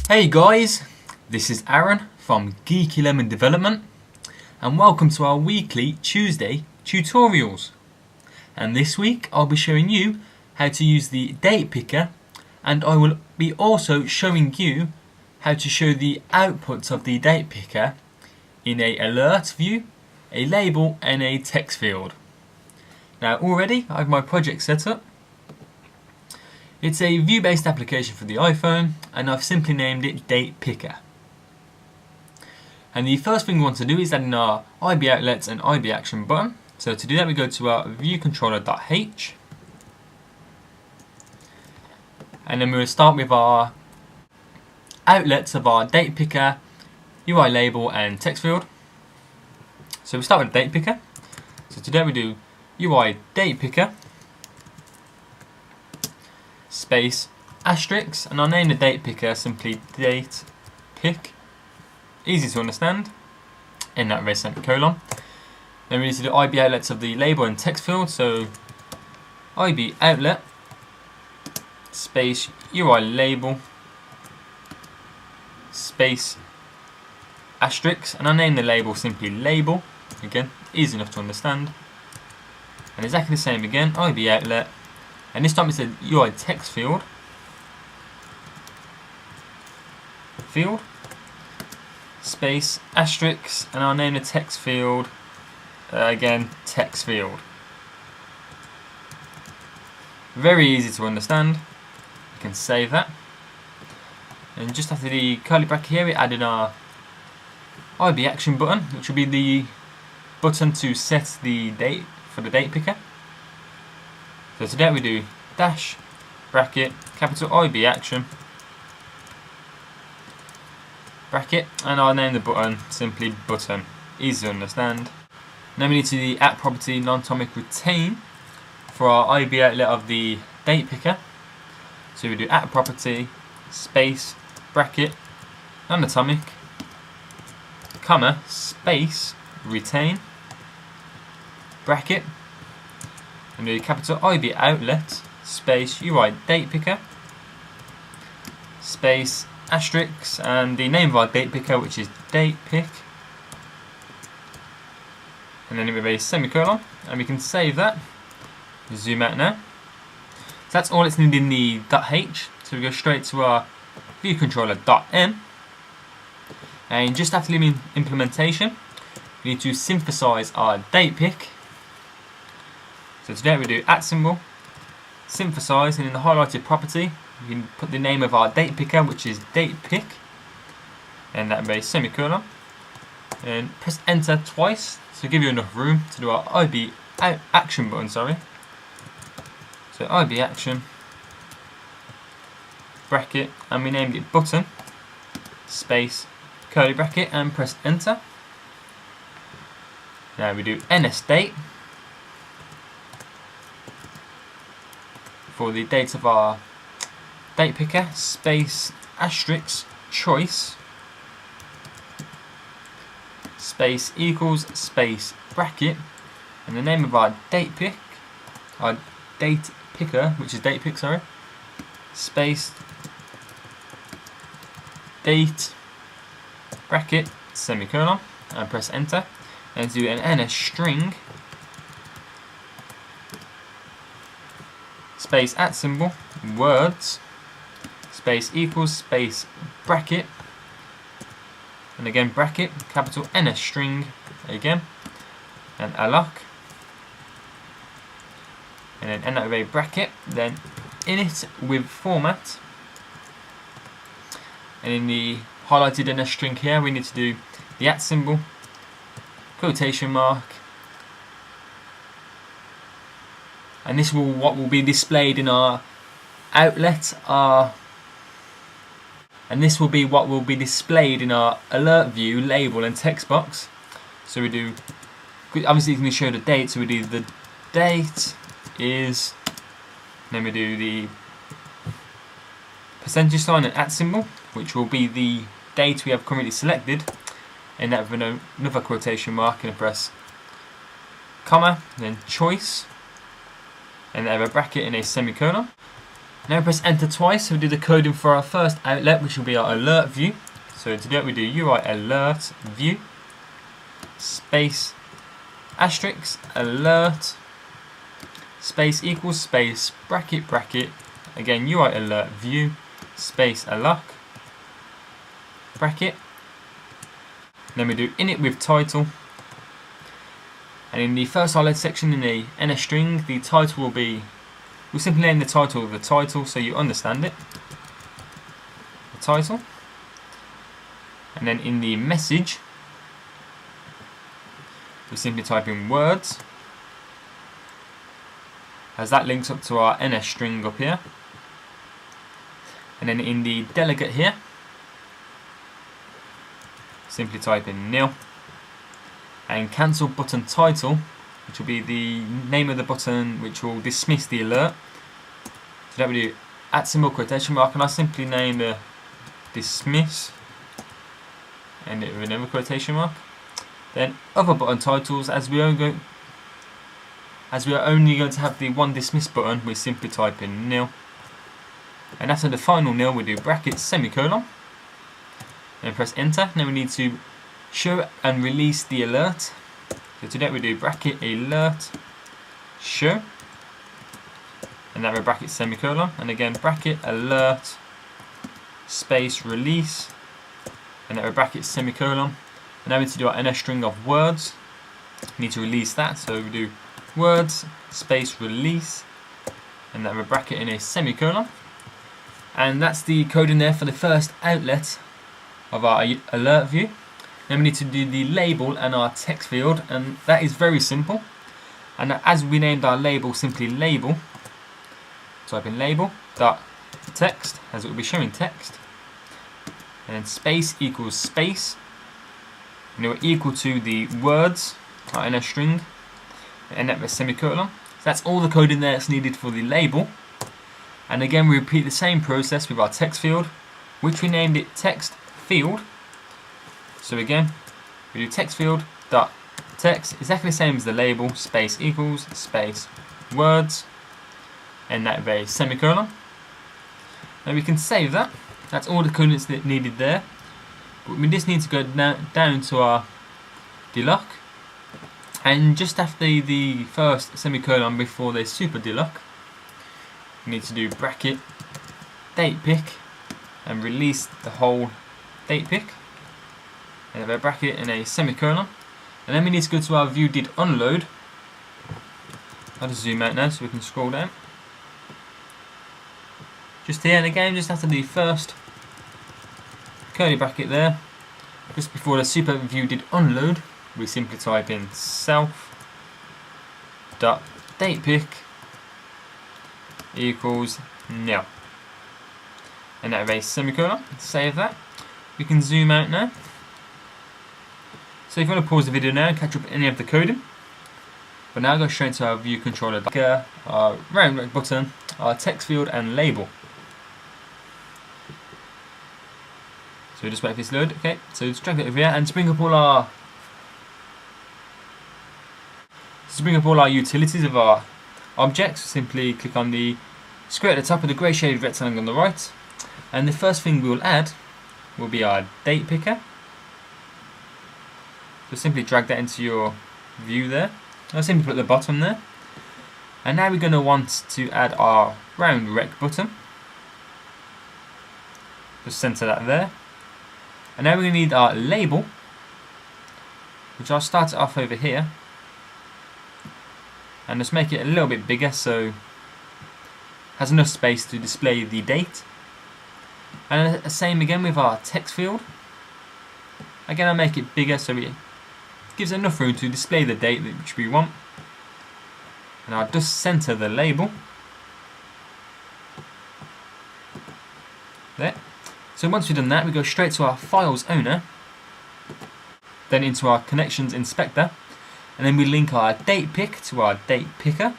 Hey guys, this is Aaron from Geeky Development and welcome to our weekly Tuesday tutorials. And this week I'll be showing you how to use the date picker, and I will be also showing you how to show the outputs of the date picker in a alert view, a label and a text field. Now already I have my project set up. It's a view-based application for the iPhone, and I've simply named it Date Picker. And the first thing we want to do is add in our IB outlets and IB action button. So to do that we go to our viewcontroller.h, and then we'll start with our outlets of our date picker, UI label and text field. So we start with date picker. So today we do UI date picker space asterisk, and I'll name the date picker simply date pick, easy to understand, in that red semicolon. Then we need to do IB outlets of the label and text field, so IB outlet space UI label space asterisk, and I'll name the label simply label, again easy enough to understand. And exactly the same again, IB outlet, and this time it's a UI text field space asterisk, and I'll name the text field again text field. Very easy to understand. You can save that. And just after the curly bracket here we added our IB action button, which will be the button to set the date for the date picker. So today we do dash bracket capital IB action bracket, and I'll name the button simply button, easy to understand. Now we need to do the at property non-atomic retain for our IB outlet of the date picker. So we do at property space bracket non-atomic comma space retain bracket, and do capital IB outlet space UI date picker space asterisk, and the name of our date picker, which is date pick, and then with a semicolon, and we can save that. Zoom out now. So that's all it's needed in the .h. So we go straight to our viewcontroller.m, and just after the implementation we need to synthesize our date pick. So today we do @ synthesize, and in the highlighted property we can put the name of our date picker, which is date pick, and that way semicolon, and press enter twice to give you enough room to do our IB action button. So IB action bracket, and we named it button space curly bracket, and press enter. Now we do ns date for the date of our date picker space asterisk choice space equals space bracket, and the name of our date picker, which is date pick, space date bracket semicolon, and press enter, and do an ns string space @ words space equals space bracket, and again bracket capital ns string again, and alloc, and then end that with a bracket, then init with format, and in the highlighted ns string here we need to do the @ quotation mark, and this will what will be displayed in our outlet, and this will be what will be displayed in our alert view, label and text box. So we do, obviously it's going to show the date, so we do the date is, then we do the percentage sign and @ which will be the date we have currently selected, and that with another quotation mark, and press comma, then choice, and have a bracket and a semicolon. Now press enter twice, so we do the coding for our first outlet, which will be our alert view. So to do it, we do UI alert view space asterisk alert space equals space bracket bracket, again UI alert view space alert bracket. Then we do init with title, and in the first highlighted section in the NS string, the title will be, we'll simply name the title of the title so you understand it, the title. And then in the message, we simply type in words, as that links up to our NS string up here. And then in the delegate here, simply type in nil, and cancel button title, which will be the name of the button which will dismiss the alert. So that we do @ quotation mark, and I simply name the dismiss and it with another quotation mark. Then other button titles, as we are only going to have the one dismiss button, we simply type in nil, and after the final nil we do brackets semicolon and press enter. Now we need to show and release the alert. So to that we do bracket alert show, and that we bracket semicolon, and again bracket alert space release, and that we bracket semicolon. And now we need to do our NS string of words. We need to release that, so we do words space release, and that we bracket in a semicolon. And that's the code in there for the first outlet of our alert view. Then we need to do the label and our text field, and that is very simple. And as we named our label, simply label, type in label dot text, as it will be showing text, and then space equals space, and it will equal to the words, our NS string, and that with semicolon. So that's all the code in there that's needed for the label. And again we repeat the same process with our text field, which we named it text field. So again we do text field dot text, exactly the same as the label, space equals space words, and that with a semicolon. Now we can save that. That's all the code that's needed there. But we just need to go down to our deluc, and just after the first semicolon before the super deluc, we need to do bracket date pick and release the whole date pick, and have a bracket and a semicolon. And then we need to go to our view did unload. I'll just zoom out now so we can scroll down. Just here, and again just after the first curly bracket there, just before the super view did unload, we simply type in self dot date pick equals nil, and that with a semicolon. Save that. We can zoom out now. So if you want to pause the video now and catch up any of the coding, but now go straight to our view controller, our round rec button, our text field and label. So we just wait for this to load. Okay, so just drag it over here, and to bring up all our utilities of our objects, simply click on the square at the top of the grey shaded rectangle on the right, and the first thing we will add will be our date picker. So simply drag that into your view there. I'll simply put it at the bottom there. And now we're going to want to add our round rec button. Just center that there. And now we're going to need our label, which I'll start it off over here, and just make it a little bit bigger so it has enough space to display the date. And the same again with our text field. Again, I'll make it bigger so it gives enough room to display the date which we want. And I'll just center the label there. So once we've done that, we go straight to our files owner, then into our connections inspector, and then we link our date pick to our date picker,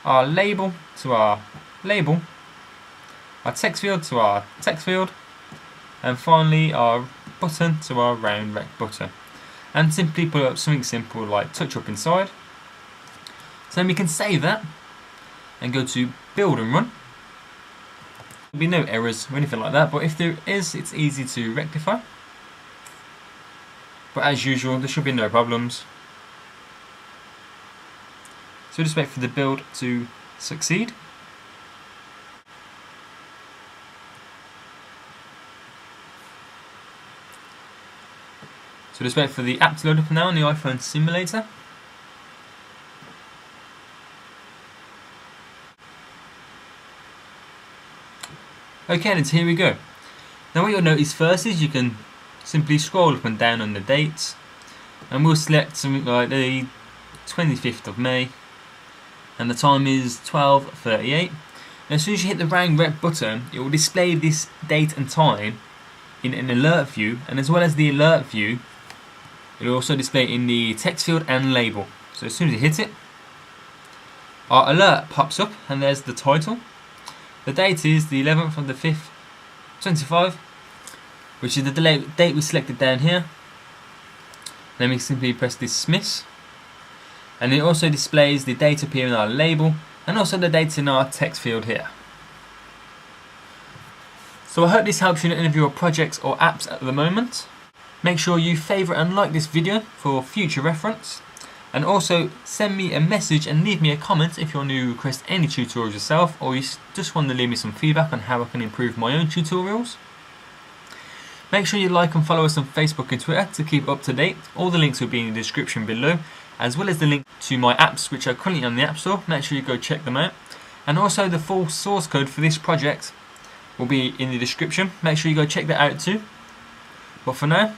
our label to our label, our text field to our text field, and finally our button to our round rec button. And simply put up something simple like touch up inside. So then we can save that and go to build and run. be no errors or anything like that, but if there is, it's easy to rectify. But as usual, there should be no problems. So just wait for the build to succeed. So just wait for the app to load up now on the iPhone simulator. Okay, then here we go. Now what you'll notice first is you can simply scroll up and down on the dates, and we'll select something like the 25th of May, and the time is 12:38. And as soon as you hit the round red button, it will display this date and time in an alert view, and as well as the alert view, it will also display in the text field and label. So as soon as you hit it, our alert pops up, and there's the title. The date is the 11th of the 5th, 25, which is the date we selected down here. Then we simply press dismiss, and it also displays the date up here in our label, and also the dates in our text field here. So I hope this helps you in any of your projects or apps at the moment. Make sure you favourite and like this video for future reference, and also send me a message and leave me a comment if you want to request any tutorials yourself, or you just want to leave me some feedback on how I can improve my own tutorials. Make sure you like and follow us on Facebook and Twitter to keep up to date. All the links will be in the description below, as well as the link to my apps which are currently on the App Store. Make sure you go check them out, and also the full source code for this project will be in the description. Make sure you go check that out too. But for now,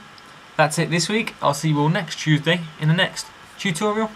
that's it this week. I'll see you all next Tuesday in the next tutorial.